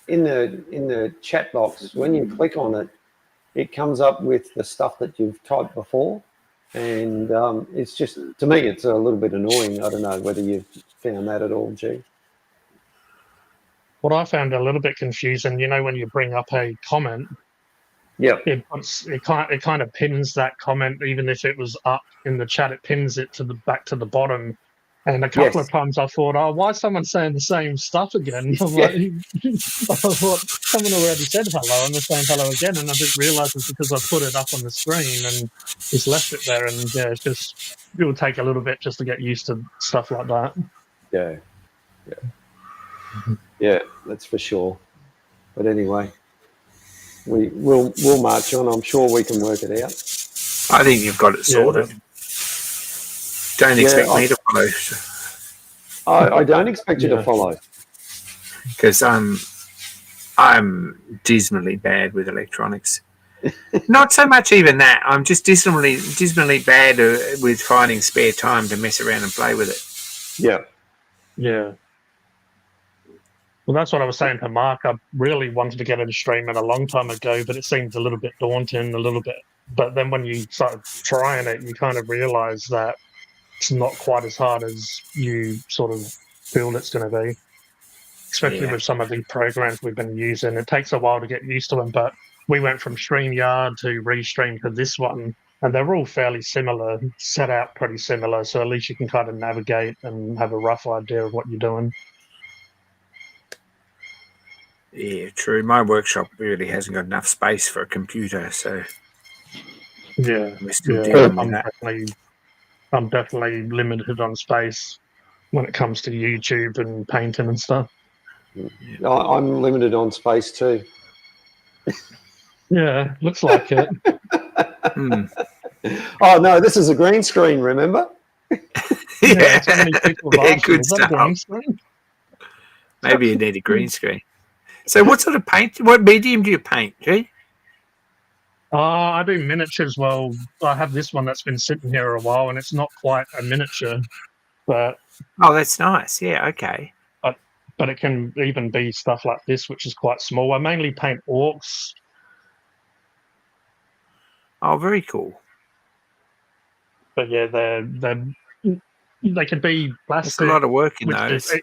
in the chat box, when you click on it, it comes up with the stuff that you've typed before, and it's just, to me, it's a little bit annoying. I don't know whether you've found that at all, G. What I found a little bit confusing, when you bring up a comment, Yeah. it kind of pins that comment, even if it was up in the chat, it pins it back to the bottom. And a couple of times I thought, oh, why is someone saying the same stuff again? I'm like, I thought someone already said hello, and they're saying hello again, and I didn't realise it's because I put it up on the screen and just left it there. And yeah, it will take a little bit just to get used to stuff like that. Yeah. Yeah, that's for sure. But anyway, we'll march on. I'm sure we can work it out. I think you've got it sorted. Yeah. Don't expect me to follow. I don't expect you to follow. Because I'm dismally bad with electronics. Not so much even that. I'm just dismally bad with finding spare time to mess around and play with it. Yeah. Yeah. Well, that's what I was saying to Mark. I really wanted to get into streaming a long time ago, but it seemed a little bit daunting, But then when you started trying it, you kind of realise that it's not quite as hard as you sort of feel it's going to be. Especially with some of the programs we've been using. It takes a while to get used to them, but we went from StreamYard to Restream to this one, and they're all fairly similar, set out pretty similar, so at least you can kind of navigate and have a rough idea of what you're doing. Yeah, true. My workshop really hasn't got enough space for a computer, so yeah, we're still dealing with that. I'm definitely limited on space when it comes to YouTube and painting and stuff. I'm limited on space too. Yeah, looks like it. Oh no, this is a green screen, remember? Yeah, so many people have asked me, good is that a stuff. green screen? Maybe you need a green screen. So what sort of paint, what medium do you paint, G? I do miniatures. Well, I have this one that's been sitting here a while, and it's not quite a miniature, but... Oh, that's nice. Yeah, okay. But it can even be stuff like this, which is quite small. I mainly paint orcs. Oh, very cool. But yeah, they can be plastic. That's a lot of work in those.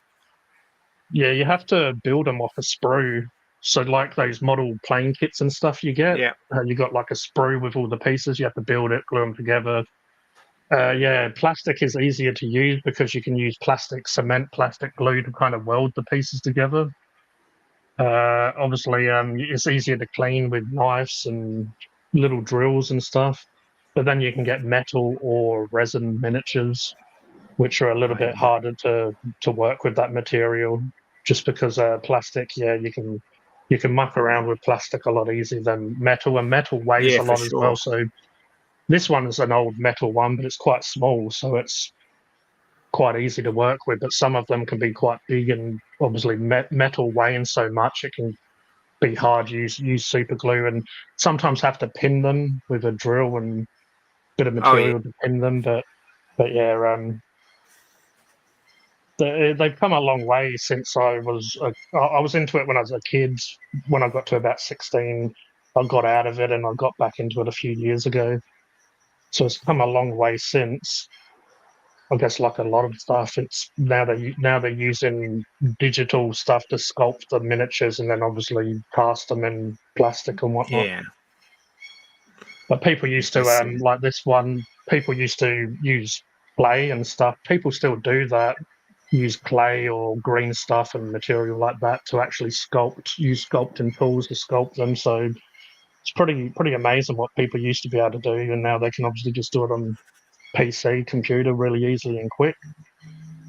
Yeah, you have to build them off a sprue. So like those model plane kits and stuff you get, you got like a sprue with all the pieces. You have to build it, glue them together. Plastic is easier to use because you can use plastic cement, plastic glue to kind of weld the pieces together. Obviously, it's easier to clean with knives and little drills and stuff. But then you can get metal or resin miniatures, which are a little bit harder to work with that material, just because plastic, you can muck around with plastic a lot easier than metal, and metal weighs a lot as well. So this one is an old metal one, but it's quite small, so it's quite easy to work with. But some of them can be quite big, and obviously metal weighing so much, it can be hard to use super glue, and sometimes have to pin them with a drill and bit of Oh, material to pin them, but yeah, they've come a long way since I was into it when I was a kid. When I got to about 16, I got out of it and I got back into it a few years ago. So it's come a long way since. I guess like a lot of stuff, it's now they're using digital stuff to sculpt the miniatures and then obviously cast them in plastic and whatnot. yeah. But people used to Yes. like this one. People used to use clay and stuff. People still do that. Use clay or green stuff and material like that to actually use sculpting tools to sculpt them. So it's pretty amazing what people used to be able to do, and now they can obviously just do it on PC, computer, really easily and quick.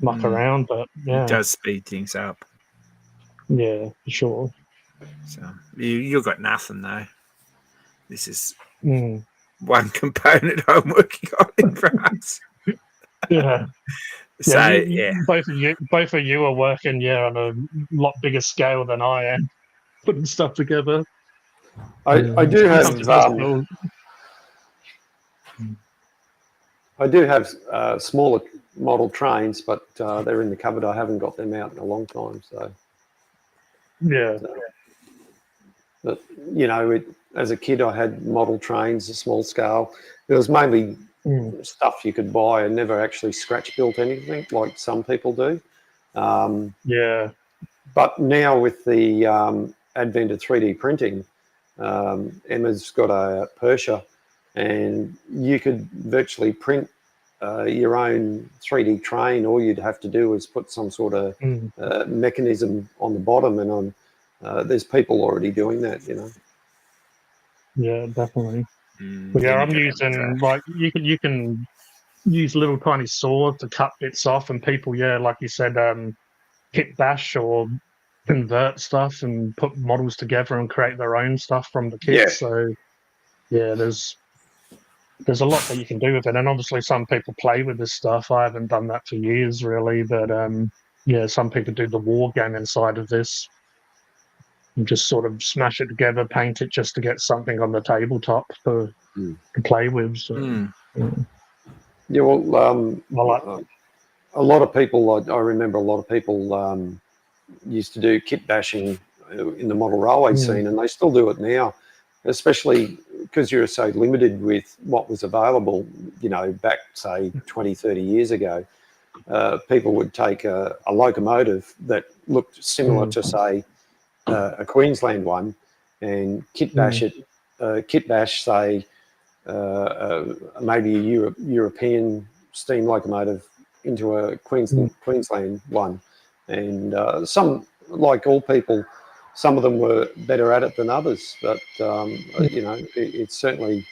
Muck around, but It yeah, does speed things up. yeah, for sure. So you got nothing though. This is Mm, one component I'm working on in France. yeah. So Yeah, both of you are working, on a lot bigger scale than I am, putting stuff together. I do have Sometimes I do have smaller model trains, but they're in the cupboard. I haven't got them out in a long time. So, yeah, but as a kid, I had model trains, a small scale. It was mainly stuff you could buy and never actually scratch built anything like some people do. yeah, But now with the advent of 3D printing, Emma's got a Persia, and you could virtually print your own 3D train. All you'd have to do is put some sort of mechanism on the bottom, and there's people already doing that, yeah, definitely. But then yeah, you I'm go down the using track. like you can use little tiny saws to cut bits off, and people, like you said, kit bash or convert stuff and put models together and create their own stuff from the kit. Yeah. So yeah, there's a lot that you can do with it, and obviously some people play with this stuff. I haven't done that for years really, but yeah, some people do the war game inside of this and just sort of smash it together, paint it just to get something on the tabletop to play with. So, Yeah, well, well, a lot of people, I remember a lot of people used to do kit bashing in the model railway scene, and they still do it now, especially because you're so limited with what was available, back, say, 20, 30 years ago. People would take a locomotive that looked similar to, say, a Queensland one and kit bash it, say, maybe a European steam locomotive into a Queensland one. And some, like all people, some of them were better at it than others. But, it certainly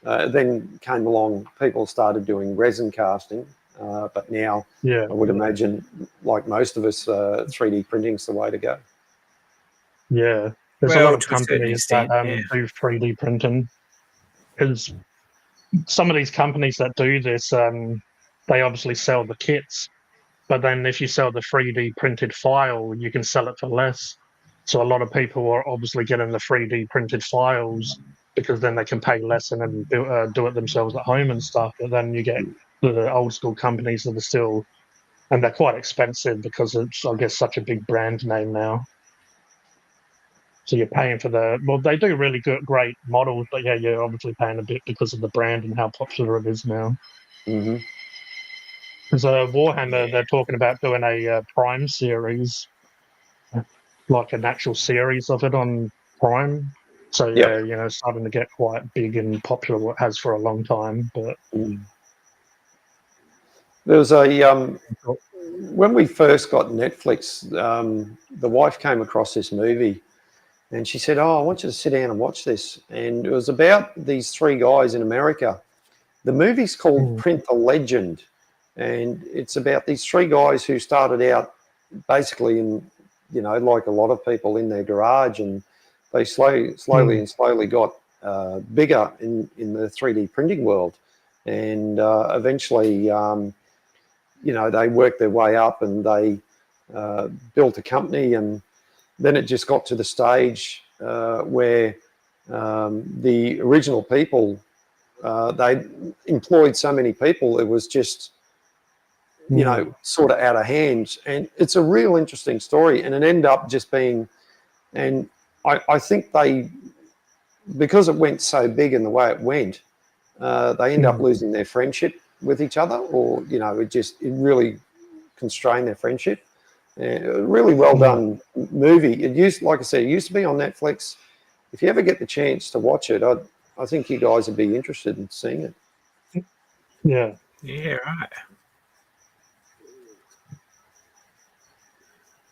then came along, people started doing resin casting. But now yeah, I would imagine, like most of us, 3D printing's the way to go. yeah. There's a Well, lot of to a certain companies that extent, do 3D printing, because some of these companies that do this, they obviously sell the kits, but then if you sell the 3D printed file, you can sell it for less. So a lot of people are obviously getting the 3D printed files because then they can pay less and then do it themselves at home and stuff. But then you get the old school companies that are still, and they're quite expensive because it's, I guess, such a big brand name now. So you're paying for they do really good, great models, but yeah, you're obviously paying a bit because of the brand and how popular it is now. Mm-hmm. There's a Warhammer, they're talking about doing a Prime series, like an actual series of it on Prime. So yeah, starting to get quite big and popular, what has for a long time. But there was when we first got Netflix, the wife came across this movie and she said, "Oh, I want you to sit down and watch this." And it was about these three guys in America. The movie's called Print the Legend, and it's about these three guys who started out basically in, like a lot of people, in their garage, and they slowly got bigger in the 3D printing world, and eventually, they worked their way up and they built a company, and then it just got to the stage where the original people they employed so many people, it was just, you know, sort of out of hand. And it's a real interesting story. And it ended up just being, and I think they, because it went so big in the way it went, they end up losing their friendship with each other, or, you know, it really constrained their friendship. Really well done movie. It used, like I said, it used to be on Netflix. If you ever get the chance to watch it, I think you guys would be interested in seeing it. Yeah. Yeah, right.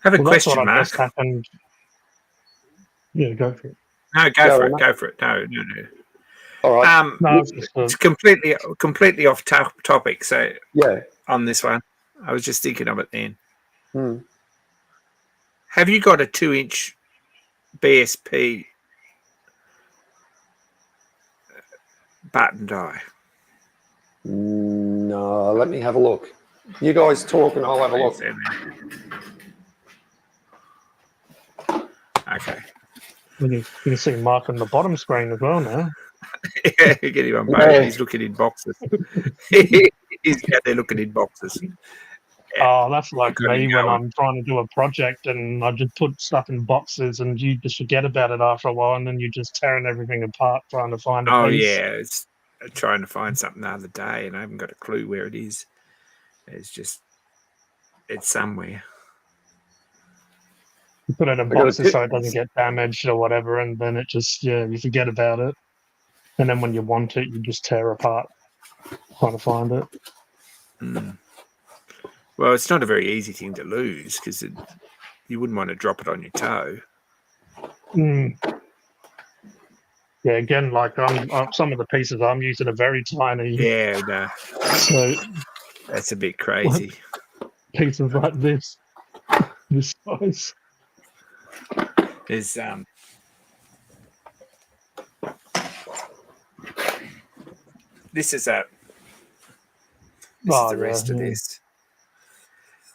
I have a Well, that's question, what I Mark. guess happened. Yeah, go for it. No, Go for on, it. mate. Go for it. No. All right. No, it's just It's completely off topic. So Yeah. on this one, I was just thinking of it then. Hmm. Have you got a 2-inch BSP button die? No, let me have a look. You guys talk and I'll have a look. Okay. you can see Mark on the bottom screen as well now. Yeah, get him on both. Yeah. He's looking in boxes. He's out there looking in boxes. Oh, that's like Got it me when going. I'm trying to do a project and I just put stuff in boxes and you just forget about it after a while and then you're just tearing everything apart trying to find a Oh piece. yeah, it's trying to find something the other day and I haven't got a clue where it is. It's somewhere. You put it in I got a boxes tip. so it doesn't get damaged or whatever, and then it just, you forget about it. And then when you want it, you just tear apart trying to find it. Well, it's not a very easy thing to lose because you wouldn't want to drop it on your toe. Yeah, again, like some of the pieces I'm using are very tiny. Yeah, no, So that's a bit crazy. pieces like this size. There's this is the rest of this.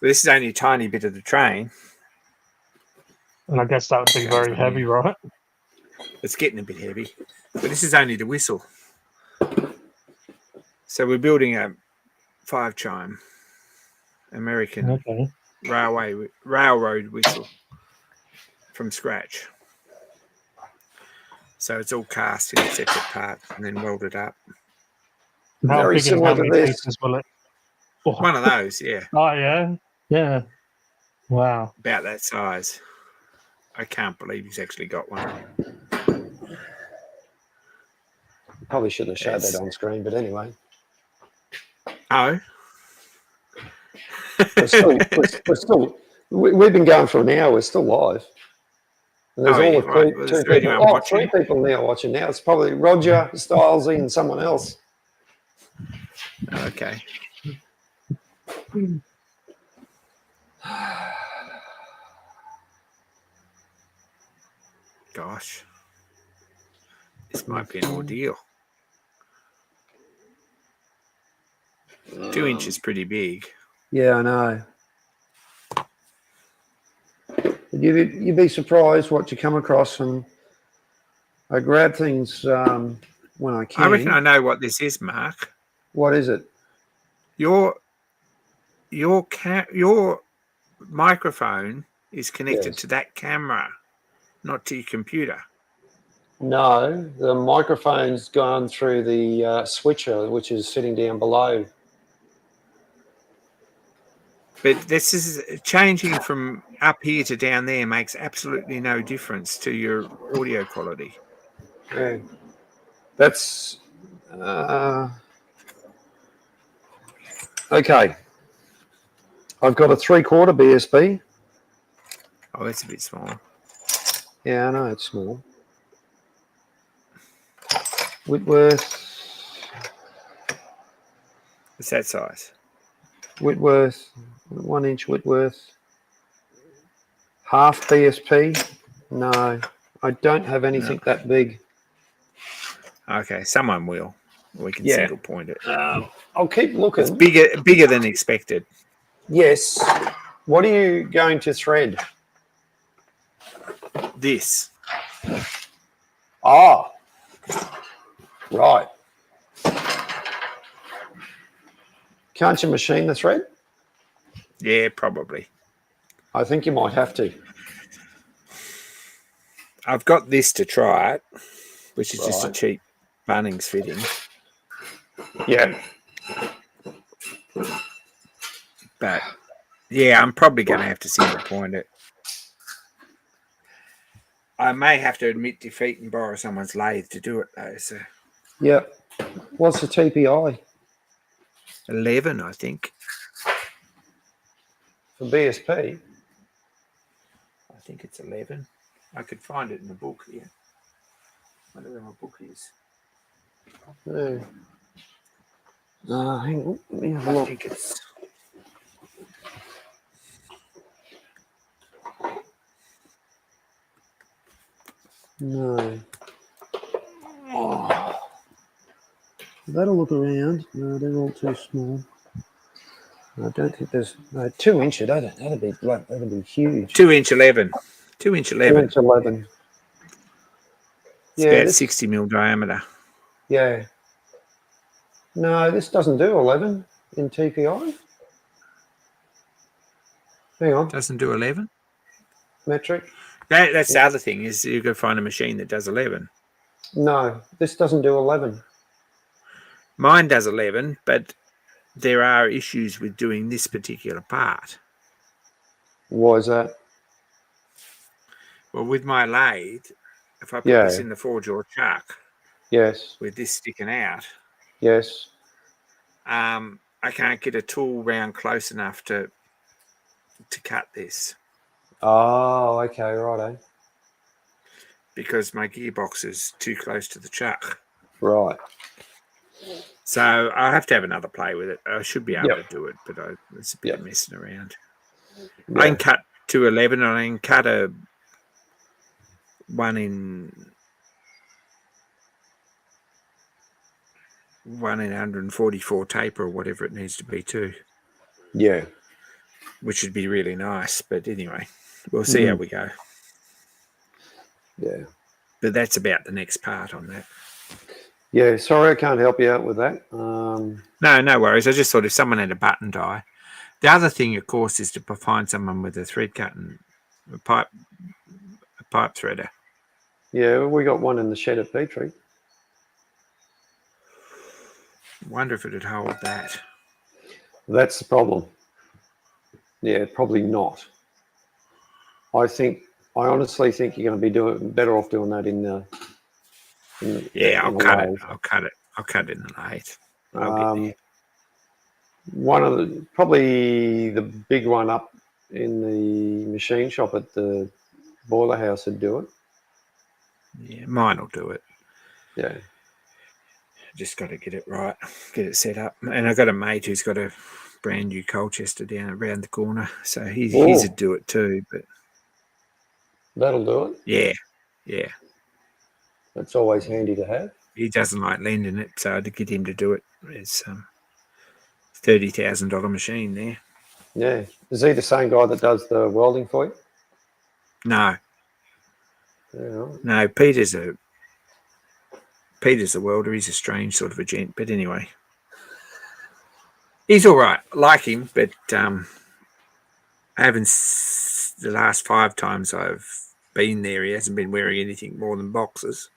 This is only a tiny bit of the train. And I guess that would be very heavy, right? It's getting a bit heavy, but this is only the whistle. So we're building a 5-chime American railroad whistle from scratch. So it's all cast in separate parts and then welded up. How Very big and similar how to many this. pieces will it? Oh. One of those, yeah. Oh, yeah. Yeah. Wow. About that size. I can't believe he's actually got one. Probably shouldn't have showed that on screen, but anyway. Oh. We've been going for an hour. We're still live. And there's all the right. Well, two people. Three people now watching now. It's probably Roger, Stylesy, and someone else. Okay. Gosh. This might be an ordeal. 2 inches pretty big. Yeah, I know. You'd be surprised what you come across, and I grab things when I can. I reckon I know what this is, Mark. What is it? Your microphone is connected to that camera, not to your computer. No, the microphone's gone through the switcher, which is sitting down below. But this is changing from up here to down there makes absolutely no difference to your audio quality. Yeah. That's okay. I've got a 3/4 BSP. Oh, that's a bit small. Yeah, I know it's small. Whitworth. What's that size? Whitworth, 1-inch Whitworth. Half BSP. No, I don't have anything that big. Okay, someone will. We can Yeah. single point it. I'll keep looking. It's bigger than expected. Yes. What are you going to thread? This. Ah, right. Can't you machine the thread? Yeah, probably. I think you might have to. I've got this to try it, which is just a Right. cheap Bunnings fitting. Yeah. But yeah, I'm probably going to have to single point it. I may have to admit defeat and borrow someone's lathe to do it though. So Yeah. What's the TPI 11, I think. for BSP? I think it's 11. I could find it in the book here. I wonder where my book is. No. Hang on. Let me have a I look. think it's. No. Oh. That'll look around. No, they're all too small. I don't think there's 2 inch. That'd be huge. 2-inch 11. 2-inch 2 11. inch 11. It's about 60 mil diameter. Yeah. No, this doesn't do 11 in TPI. Hang on, Doesn't do 11. metric. That's the other thing is you go find a machine that does 11. No, this doesn't do 11. Mine does 11, but there are issues with doing this particular part. Why is that? Well, with my lathe, if I put Yeah. this in the four-jaw chuck Yes, with this sticking out, yes. I can't get a tool round close enough to cut this Oh, okay, righto. because my gearbox is too close to the chuck. Right. So I'll have to have another play with it. I should be able Yep. to do it, but it's a bit of messing around. Yeah. I can cut to 11 and I can cut a 1 in 144 taper or whatever it needs to be too, Yeah. which would be really nice. But anyway, we'll see how we go. Yeah. But that's about the next part on that. Yeah. Sorry, I can't help you out with that. No worries. I just thought if someone had a button die. The other thing, of course, is to find someone with a thread cut and a pipe threader. Yeah, we got one in the shed at Petrie. Wonder if it'd hold that. That's the problem. Yeah, probably not. I honestly think you're going to be better off doing that in the. I'll cut it. I'll cut it in the lathe. I'll get there. One of probably the big one up in the machine shop at the boiler house would do it. Yeah, mine will do it. Yeah. Just got to get it right, get it set up. And I've got a mate who's got a brand new Colchester down around the corner, so he's would do it too. But that'll do it. Yeah. That's always handy to have. He doesn't like lending it, so to get him to do it, it's $30,000 machine there. Yeah. Is he the same guy that does the welding for you? No. Yeah. No, Peter's a welder. He's a strange sort of a gent, but anyway, he's all right. I like him, but I haven't. The last 5 times I've been there, he hasn't been wearing anything more than boxers.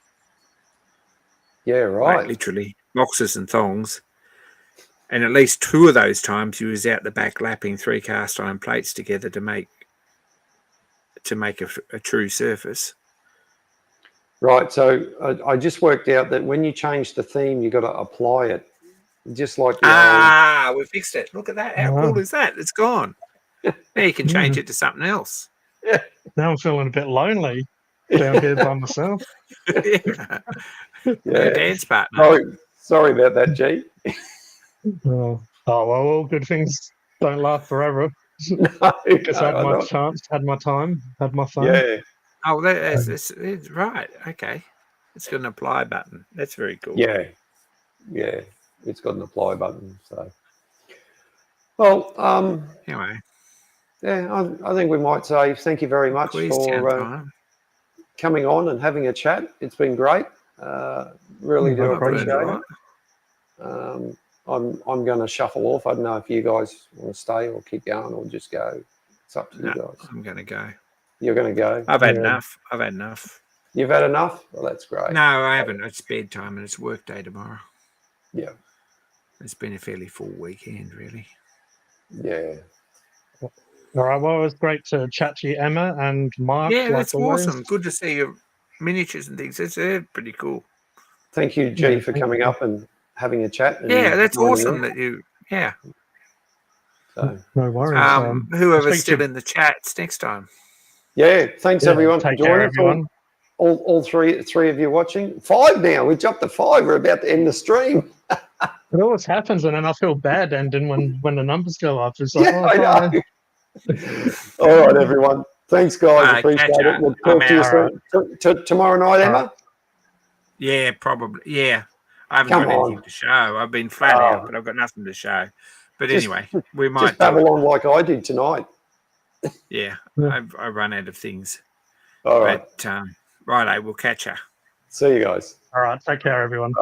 Yeah, right. Like literally boxers and thongs. And at least 2 of those times, he was out the back lapping 3 cast iron plates together to make a true surface. Right. So I just worked out that when you change the theme, you got to apply it, just like we fixed it. Look at that. How cool is that? It's gone. Now you can change it to something else. Yeah. Now I'm feeling a bit lonely down here by myself. Yeah. Dance partner. Oh, sorry about that, G. Oh well, all good things don't last forever. No, Guess I had my chance, had my time, had my fun. Yeah. Oh, that's right. Okay. It's got an apply button. That's very cool. Yeah. Yeah. It's got an apply button. So, well, Anyway. yeah, I think we might say thank you very much for coming on and having a chat. It's been great. Really do appreciate it. I'm going to shuffle off. I don't know if you guys want to stay or keep going or just go. It's up to No, you guys. I'm going to go. You're going to go. I've had Yeah. enough. I've had enough. You've had enough. Well, that's great. No, I haven't. It's bedtime and it's work day tomorrow. Yeah. It's been a fairly full weekend, really. Yeah. All right. Well, it was great to chat to you, Emma and Mark. Yeah, like that's always. awesome. Good to see your miniatures and things. It's pretty cool. Thank you, G, Yeah, for thank coming you. up and having a chat. And Yeah, that's joining awesome in. that you. Yeah. So, No worries. Whoever's speak still to- in the chats next time. yeah, thanks Yeah, everyone for take care, joining. everyone. All three of you watching. 5 now. We jumped to 5. We're about to end the stream. It always happens, and then I feel bad ending when the numbers go up. It's like, Yeah, oh, I God. know. All right, everyone. Thanks, guys. All right, Appreciate catch it. ya. We'll I'm talk to you out. soon. Tomorrow night, All Emma? Yeah, probably. Yeah. I haven't Come got anything on. to show. I've been flat Oh. out, but I've got nothing to show. But Just- anyway, we might Just do it. babble on like I did tonight. Yeah, Yeah. I run out of things. All right. But righto, we'll catch ya. See you guys. All right. Take care, everyone.